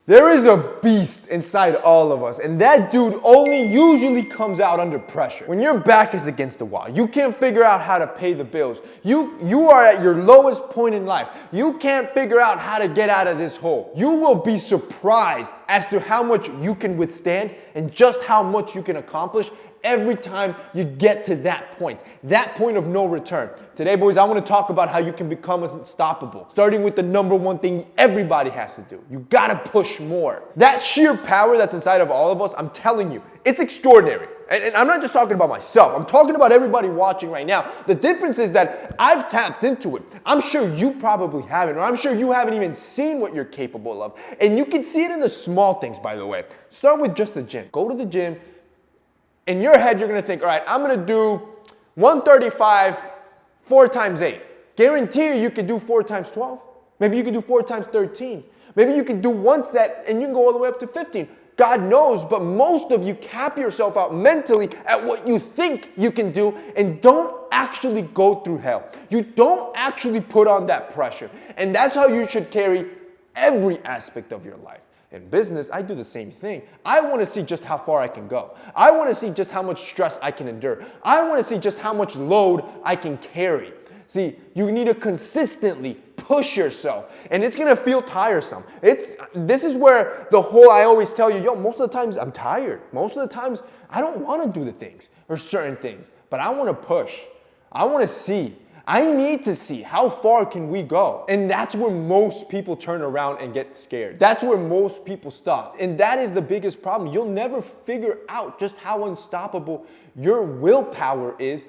There is a beast inside all of us, and that dude only usually comes out under pressure. When your back is against the wall, you can't figure out how to pay the bills. You are at your lowest point in life. You can't figure out how to get out of this hole. You will be surprised as to how much you can withstand and just how much you can accomplish every time you get to that point of no return. Today, boys, I want to talk about how you can become unstoppable, starting with the number one thing everybody has to do. You got to push more. That sheer power that's inside of all of us, I'm telling you, it's extraordinary. And I'm not just talking about myself. I'm talking about everybody watching right now. The difference is that I've tapped into it. I'm sure you probably haven't, or I'm sure you haven't even seen what you're capable of. And you can see it in the small things, by the way. Start with just the gym. Go to the gym. In your head, you're going to think, all right, I'm going to do 135, 4 times 8. Guarantee you can do 4 times 12. Maybe you can do 4 times 13. Maybe you can do one set and you can go all the way up to 15. God knows, but most of you cap yourself out mentally at what you think you can do and don't actually go through hell. You don't actually put on that pressure. And that's how you should carry every aspect of your life. In business, I do the same thing. I want to see just how far I can go. I want to see just how much stress I can endure. I want to see just how much load I can carry. See, you need to consistently push yourself, and it's going to feel tiresome. This is where I always tell you, most of the times I'm tired. Most of the times I don't want to do the things or certain things, but I want to push. I want to see. I need to see how far can we go. And that's where most people turn around and get scared. That's where most people stop. And that is the biggest problem. You'll never figure out just how unstoppable your willpower is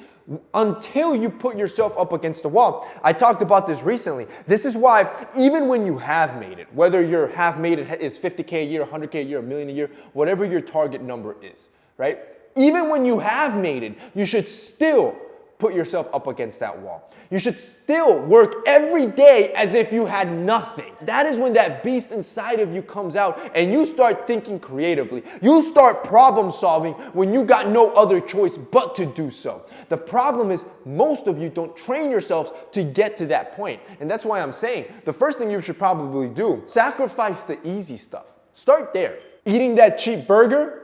until you put yourself up against the wall. I talked about this recently. This is why even when you have made it, whether your have made it is 50K a year, 100K a year, $1 million a year, whatever your target number is, right? Even when you have made it, you should still put yourself up against that wall. You should still work every day as if you had nothing. That is when that beast inside of you comes out and you start thinking creatively. You start problem solving when you got no other choice but to do so. The problem is most of you don't train yourselves to get to that point. And that's why I'm saying the first thing you should probably do, sacrifice the easy stuff. Start there. Eating that cheap burger,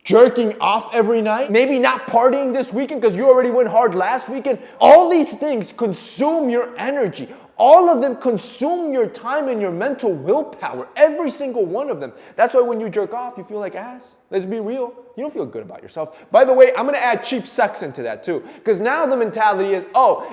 jerking off every night, maybe not partying this weekend because you already went hard last weekend. All these things consume your energy. All of them consume your time and your mental willpower. Every single one of them. That's why when you jerk off, you feel like ass. Let's be real. You don't feel good about yourself. By the way, I'm going to add cheap sex into that too. Because now the mentality is,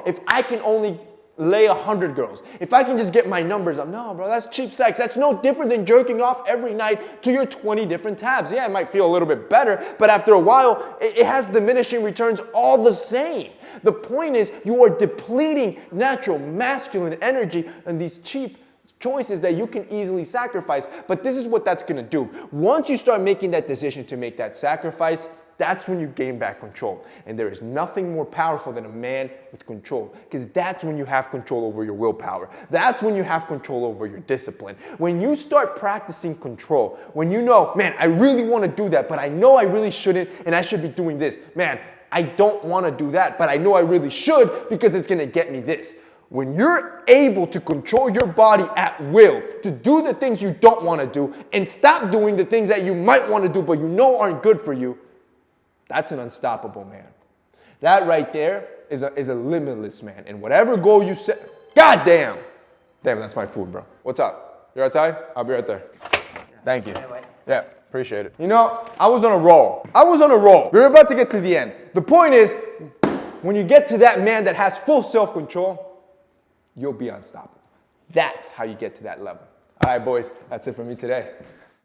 if I can only lay 100 girls, if I can just get my numbers up. No, bro, that's cheap sex. That's no different than jerking off every night to your 20 different tabs. Yeah, it might feel a little bit better, but after a while, it has diminishing returns all the same. The point is, you are depleting natural masculine energy and these cheap choices that you can easily sacrifice. But this is what that's going to do. Once you start making that decision to make that sacrifice, that's when you gain back control. And there is nothing more powerful than a man with control, because that's when you have control over your willpower. That's when you have control over your discipline. When you start practicing control, when you know, man, I really want to do that, but I know I really shouldn't, and I should be doing this. Man, I don't want to do that, but I know I really should because it's going to get me this. When you're able to control your body at will, to do the things you don't want to do, and stop doing the things that you might want to do, but you know aren't good for you, that's an unstoppable man. That right there is a limitless man. And whatever goal you set, God damn. Damn, that's my food, bro. What's up? You're outside? I'll be right there. Thank you. Yeah, appreciate it. You know, I was on a roll. We're about to get to the end. The point is, when you get to that man that has full self-control, you'll be unstoppable. That's how you get to that level. All right, boys, that's it for me today.